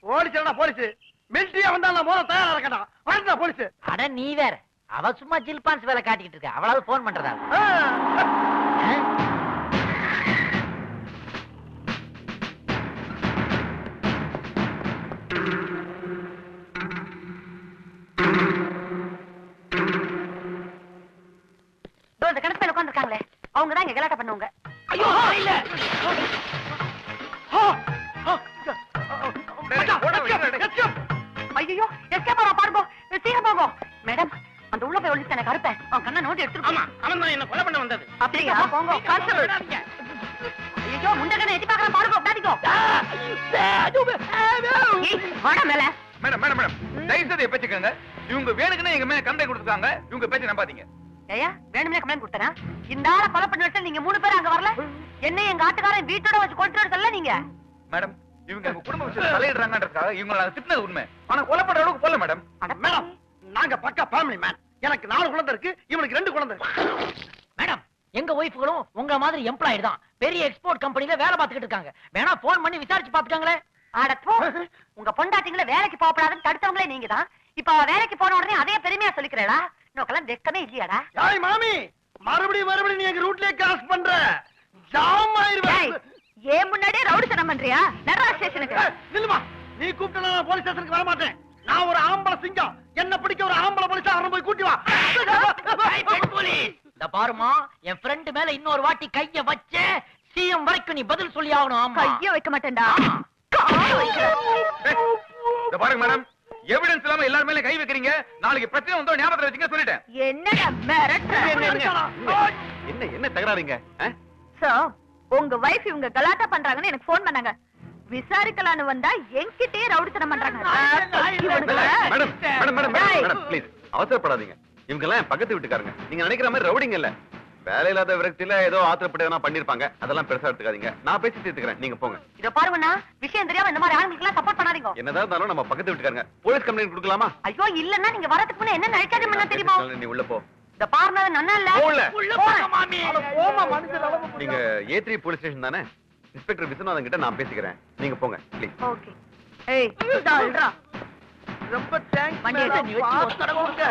போலீஸ் என்ன போலீஸ் மிலிட்டரியா வந்தாலும் மோத தயாரா இருக்கடா. வரடா போலீஸ். அட நீ வேற, அவ சும்மா ஜில்பான்ஸ் வேலை காட்டிக்கிட்டு இருக்கா. அவளாவது போன் பண்றதா? இந்த கணக்கு உட்கார்ந்து இருக்காங்களே, அவங்க தான் இங்க கலாட்டா பண்ணுவாங்க. ஐயோ இல்ல. ஐயோ எஸ்கேப் ஆறா பாருங்க. சீக்கிரம் போங்க மேடம். அந்த உள்ள போய் ஒளிச்சு எனக்கு அறுப்பேன். அவன் கண்ணை நோண்டி எடுத்துட்டு. ஆமா, அவன் தான் என்ன கொலை பண்ண வந்தது. அப்படியா? போங்க கான்ஸ்டபிள். ஐயோ முண்டகனை எட்டி பார்க்கற பாருங்க. பாடிக்கோ. வாடா மேல. மேடம் மேடம் மேடம் தயவுசெய்து எப்பச்சுக்கங்க. இவங்க வேணுக்குன்னு எங்க மேல கம்ப்ளைண்ட் கொடுத்துருக்காங்க. இவங்க பேச்ச நம்பாதீங்க. ஏயா வேணும்னே கம்ப்ளைண்ட் கொடுத்தனா? இந்த ஆளை கொலை பண்ணி வச்சு நீங்க 3 பேர் அங்க வரல. என்ன எங்க ஆட்டுக்காரன் வீட்டோட வச்சு கொண்டுட்டு வரல நீங்க? மேடம் இவங்க எங்க குடும்ப விஷயத்துல தலையிடுறாங்கன்றதுக்காக இவங்க திட்டினது உண்மை. ஆனா கொலை பண்ற அளவுக்கு போல மேடம். மேடம் நாங்க பக்கா ஃபேமிலி மேன். எனக்கு 4 குழந்தை இருக்கு, இவனுக்கு 2 குழந்தை இருக்கு. மேடம் எங்க ஒய்ஃப்களும் உங்க மாதிரி எம்ப்ளாயி தான். பெரிய எக்ஸ்போர்ட் கம்பெனில வேலை பார்த்துக்கிட்டு இருக்காங்க. வேணா போன் பண்ணி விசாரிச்சு பாத்துட்டாங்களே. அடப்போ, உங்க பொண்டாட்டிங்கள வேலைக்கு போகப்படாதுன்னு தடுத்தவங்களே நீங்க தான். இப்ப வேலைக்கு போன உடனே அதே பெருமையா சொல்லிக்கிறேடா. நோக்கெல்லாம் வெக்கமே இல்லையாடா? ஏய் மாமி, மறுபடியும் நீ எங்க ரூட்லயே கிராஸ் பண்ற. ஜாம் ஆயிருவேன். ஏன் முன்னாடியே ரவுடி சனம் பண்றியா? நர்ரா ஸ்டேஷனுக்கு நில்லுமா. நீ கூப்பிட்டா நான் போலீஸ் ஸ்டேஷனுக்கு வர மாட்டேன். நான் ஒரு ஆம்பளை சிங்கம். என்ன பிடிக்க ஒரு ஆம்பளை போலீஸ் ஆரம்ப போய் கூட்டி வா. இந்த பாருமா, என் ஃப்ரெண்ட் மேல இன்னொரு வாட்டி கைய வச்சே சிஎம் வரைக்கும் நீ பதில் சொல்லி ஆகணும். கைய வைக்க மாட்டேன்டா. கால வைக்கிறேன். இத பாருங்க மேடம், எவிடன்ஸ் இல்லாம எல்லாரும் மேல கை வைக்கிறீங்க. நாளைக்கு பிரச்சனை வந்தோ ஞாபகத்துல வச்சுங்க சொல்லிட்டேன். என்னடா மிரட்டுற? என்ன தகராறுங்க? சார், உங்க வைஃப் இவங்க கலாட்டா பண்றாங்கன்னு எனக்கு ஃபோன் பண்ணாங்க. விசாரிக்கலான்னு வந்தா என்கிட்டயே ரவுடித்தனம் பண்றாங்க. Madam madam madam madam please அவசரப்படாதீங்க. இவங்க எல்லாம் பக்கத்து வீட்டுக்காரங்க. நீங்க நினைக்கிற மாதிரி ரவுடிங்க இல்ல. வேலை இல்லாத விரக்தியில ஏதோ ஆத்திரப்பட்டு பண்ணிருப்பாங்க. அதெல்லாம் பெருசா எடுத்துக்காதீங்க. நான் பேசி தீர்த்துக்கிறேன், நீங்க போங்க. இத பாருங்கண்ணா, விஷயம் தெரியாம இந்த மாதிரி ஆளுங்களுக்கு சப்போர்ட் பண்ணாதீங்க. என்னதான் இருந்தாலும் நம்ம பக்கத்து வீட்டுக்காரங்க. போலீஸ் கம்ப்ளைண்ட் கொடுக்கலாமா? ஐயோ இல்லன்னா நீங்க வரதுக்கு முன்ன என்ன நினைச்சாலும் பண்ண தெரியுமா? நீ உள்ள போ. இத பாருங்க, நன்னா இல்ல. உள்ள போங்க மாமி. போமா மனுஷன் அளவு. நீங்க A3 போலீஸ் ஸ்டேஷன் தானே? இன்ஸ்பெக்டர் விஸ்வநாதன் கிட்ட நான் பேசிக்கிறேன். நீங்க போங்க ப்ளீஸ். ஓகே. ஏய், டால்ரா. ரொம்ப தேங்க்ஸ். வண்டியை தண்ணி வச்சு கொடுங்க.